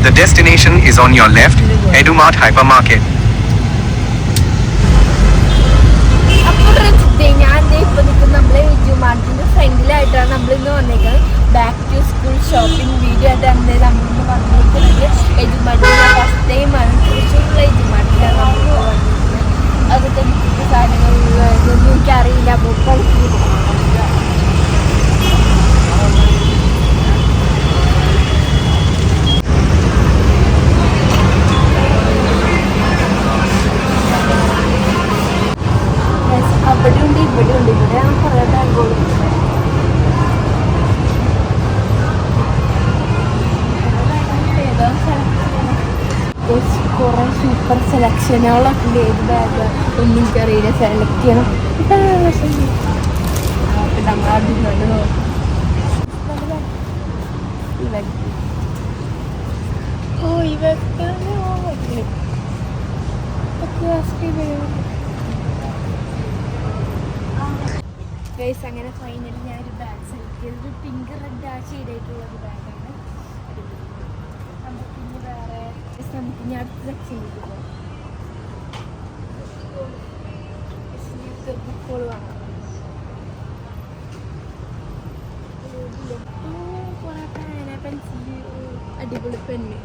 The destination is on your left, Edumart Hypermarket. ഞാൻ ഇപ്പൊ നിൽക്കുന്ന നമ്മളെ എഡുമാർട്ടിന്റെ ഫ്രണ്ടിലായിട്ടാണ് നമ്മളിന്ന് വന്നേക്കുന്നത്. Back to school shopping video ആയിട്ട് നമ്മളിന്ന് വന്നിരിക്കുന്നത് എഡുമാർട്ടിന്റെ ഫസ്റ്റ് ടൈമാണ്. തൃശ്ശൂരുള്ള എഡുമാർട്ടിലാണ് നമ്മൾ വന്നിരിക്കുന്നത്. അതൊക്കെ സാധനങ്ങൾ എനിക്കറിയില്ല. അപ്പോൾ ഇവിടെ കുറേ ബാഗുകളും കുറേ സൂപ്പർ സെലക്ഷനുകളൊക്കെ ഉണ്ട്. ഏത് ബാഗ് ഒന്നും എനിക്കറിയില്ല, സെലക്ട് ചെയ്യണം. നമ്മളടിഞ്ഞോണ്ട് നോക്കും. ഗൈസ്, അങ്ങനെ ഫൈനലി ഞാനൊരു ബാഗ് സെലക്ട് ചെയ്തത് പിങ്ക് റെഡ് ആ ഷെയ്ഡായിട്ടുള്ളൊരു ബാഗാണ്. നമുക്കിനി വേറെ നമുക്കിനി അടുത്ത സെക്ഷനിലേക്ക് പോകാം. ബുക്കുകൾ വാങ്ങാം. കുറേ പേന, പെൻസില്, അടിപൊളി പെണ്ണ്,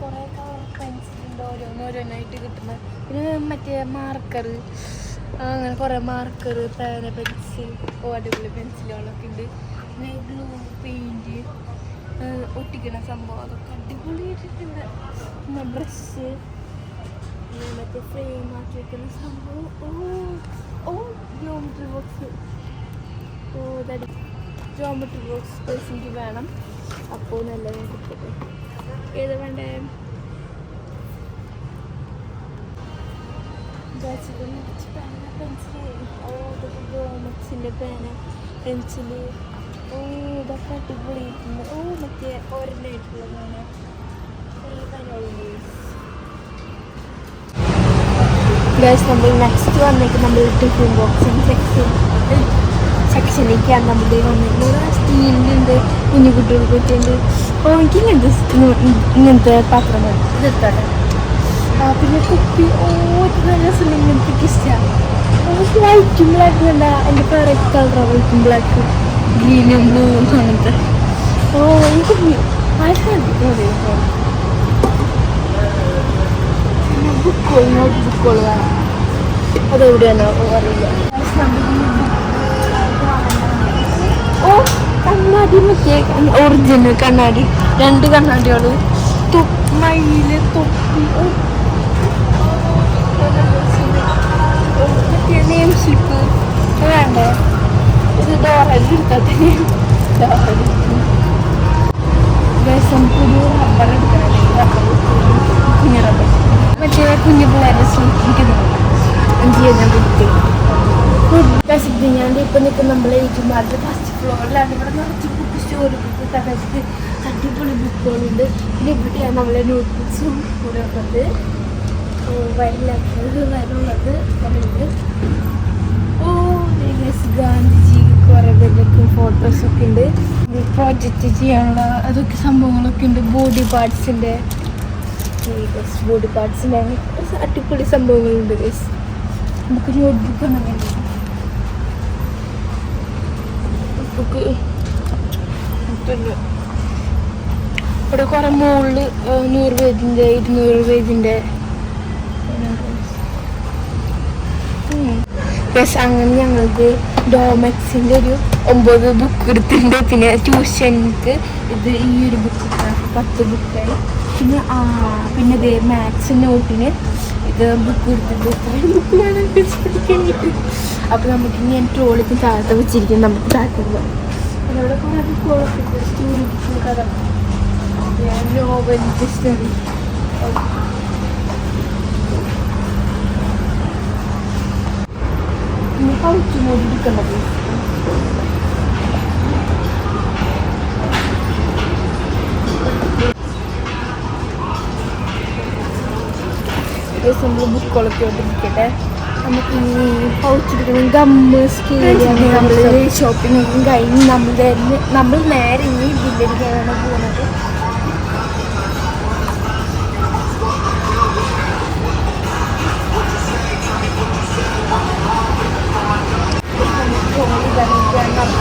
കുറേ കളർ പെൻസിലുണ്ട്. ഓരോന്നായിട്ട് കിട്ടുന്നത്. പിന്നെ മറ്റേ മാർക്കർ, അങ്ങനെ കുറേ മാർക്കർ, പേന, പെൻസിൽ, അടിപൊളി പെൻസിലുകളൊക്കെ ഉണ്ട്. പിന്നെ ഗ്ലൂ, പെയിൻറ്റ്, ഒട്ടിക്കണ സംഭവം, അതൊക്കെ അടിപൊളിയായിട്ടുണ്ട്. പിന്നെ ബ്രഷ്, മറ്റേ ഫ്രെയിം ആക്കി വെക്കുന്ന സംഭവം. Geometry box. ജോമെട്രി ബോക്സ് എനിക്ക് വേണം. അപ്പോൾ നല്ലത് കിട്ടട്ടെ. ഏത് വേണ്ടേ? പെൻസിൻ്റെ പേന, പെൻസില്, ഇതൊക്കെ അടിപൊളിയിട്ടുണ്ട്. മറ്റേ ഒരെണ്ണായിട്ടുള്ള പേന, ഗൈസ്, നമ്മൾ നെക്സ്റ്റ് വന്നേക്ക് നമ്മൾ ടിഫിൻ ബോക്സിങ് സെക്ഷനിലേക്കാണ് നമ്മൾ വന്നിട്ടുള്ളത്. സ്റ്റീലിൻ്റെ കുഞ്ഞു കുട്ടികൾക്ക് പറ്റിയുണ്ട്. എനിക്ക് ഇങ്ങനത്തെ പാത്രം വേണം. ഇതെടുത്തോട്ടെ. പിന്നെ കുപ്പി, നല്ല രസമുണ്ട്. ഇങ്ങനത്തെ ഇഷ്ടമാണ്. വൈറ്റും ബ്ലാക്കും വേണ്ട. എൻ്റെ ഫേവറേറ്റ് കളറാണ് വൈറ്റും ബ്ലാക്കും, ഗ്രീനും ബ്ലൂവും അങ്ങനത്തെ. എനിക്ക് ബുക്കുകൾ, നോട്ട് ബുക്കുകൾ വേണം. അതെവിടെയാണോ അറിയില്ല. കണ്ണാടി, മറ്റേ ഒറിജിനൽ കണ്ണാടി, 2 കണ്ണാടികൾ, മയില്, തൊപ്പി, മറ്റേ നെയിം സ്ലിപ്പ് വേണ്ടേ? ഇത് ഡോറെടുക്കാത്ത നമുക്കൊരു റബ്ബർ എടുക്കണം. കുഞ്ഞു റബ്ബർ, മറ്റേ കുഞ്ഞു പിള്ളേരുടെ സ്ലിപ്പിക്കുന്നത് ഞാൻ കൊടുത്തു. ഞാൻ ഇപ്പം നിൽക്കുന്ന നമ്മളെ എഡുമാർട്ടിന്റെ ഫസ്റ്റ് ഫ്ലോറിലാണ്. ഇവിടെ നിറച്ച് ബുക്ക് സ്റ്റോറി, ബുക്ക് കഥക്ക് അടിപൊളി ബുക്കുകളുണ്ട്. പിന്നെ ഇവിടെയാണ് നമ്മളെ നോട്ട് ബുക്സും കൂടെ ഉള്ളത്. വരുന്നത് ഉണ്ട്. ഗാന്ധിജി കുറേ പേരൊക്കെ ഫോട്ടോസൊക്കെ ഉണ്ട്. പ്രോജക്റ്റ് ചെയ്യാനുള്ള അതൊക്കെ സംഭവങ്ങളൊക്കെ ഉണ്ട്. ബോഡി പാർട്സിൻ്റെ അടിപൊളി സംഭവങ്ങളുണ്ട്. ഗൈസ്, നമുക്ക് നോട്ട് ബുക്ക് അങ്ങനെ ബുക്ക് ഇവിടെ കുറേ മുകളിൽ 100 പേജിൻ്റെ 200 പേജിൻ്റെ അങ്ങനെ ഞങ്ങൾക്ക് ഡോമെക്സിൻ്റെ ഒരു 9 ബുക്ക് എടുത്തിട്ടുണ്ട്. പിന്നെ ട്യൂഷനിക്ക് ഇത് ഈ ഒരു ബുക്ക് 10 ബുക്കായി. പിന്നെ ഇതേ മാത്സ് നോട്ടിന് ഇത് ബുക്ക് എടുത്തിട്ട് ഇത്രയും ബുക്ക് വേണം പഠിക്കാനായിട്ട്. അപ്പോൾ നമുക്ക് ഞാൻ ട്രോളിക്ക് താഴത്തെ വെച്ചിരിക്കും. നമുക്ക് താഴത്തുള്ള അതവിടെ കുറേ ബുക്കുകളൊക്കെ സ്റ്റോറി ബുക്ക്, കഥ, നോവൽ, ഡിക്ഷണറി. പിന്നെ ഹൗസ് മോഡി എടുക്കേണ്ടത്. നമ്മൾ ബുക്കുകളൊക്കെ ഇരിക്കട്ടെ. നമുക്ക് ഈ പൗച്ചെടുക്കണം ഗമ്മ് സ്കെയില് നമ്മൾ ഷോപ്പിംഗ് ഒക്കെ കഴിഞ്ഞ് നമ്മൾ നേരെ ഇനി ബില്ലടിക്കാനാണ് പോകുന്നത്.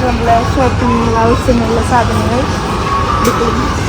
നമ്മളെ ഷോപ്പിംഗ് ആവശ്യമുള്ള സാധനങ്ങൾ എടുക്കുന്നു.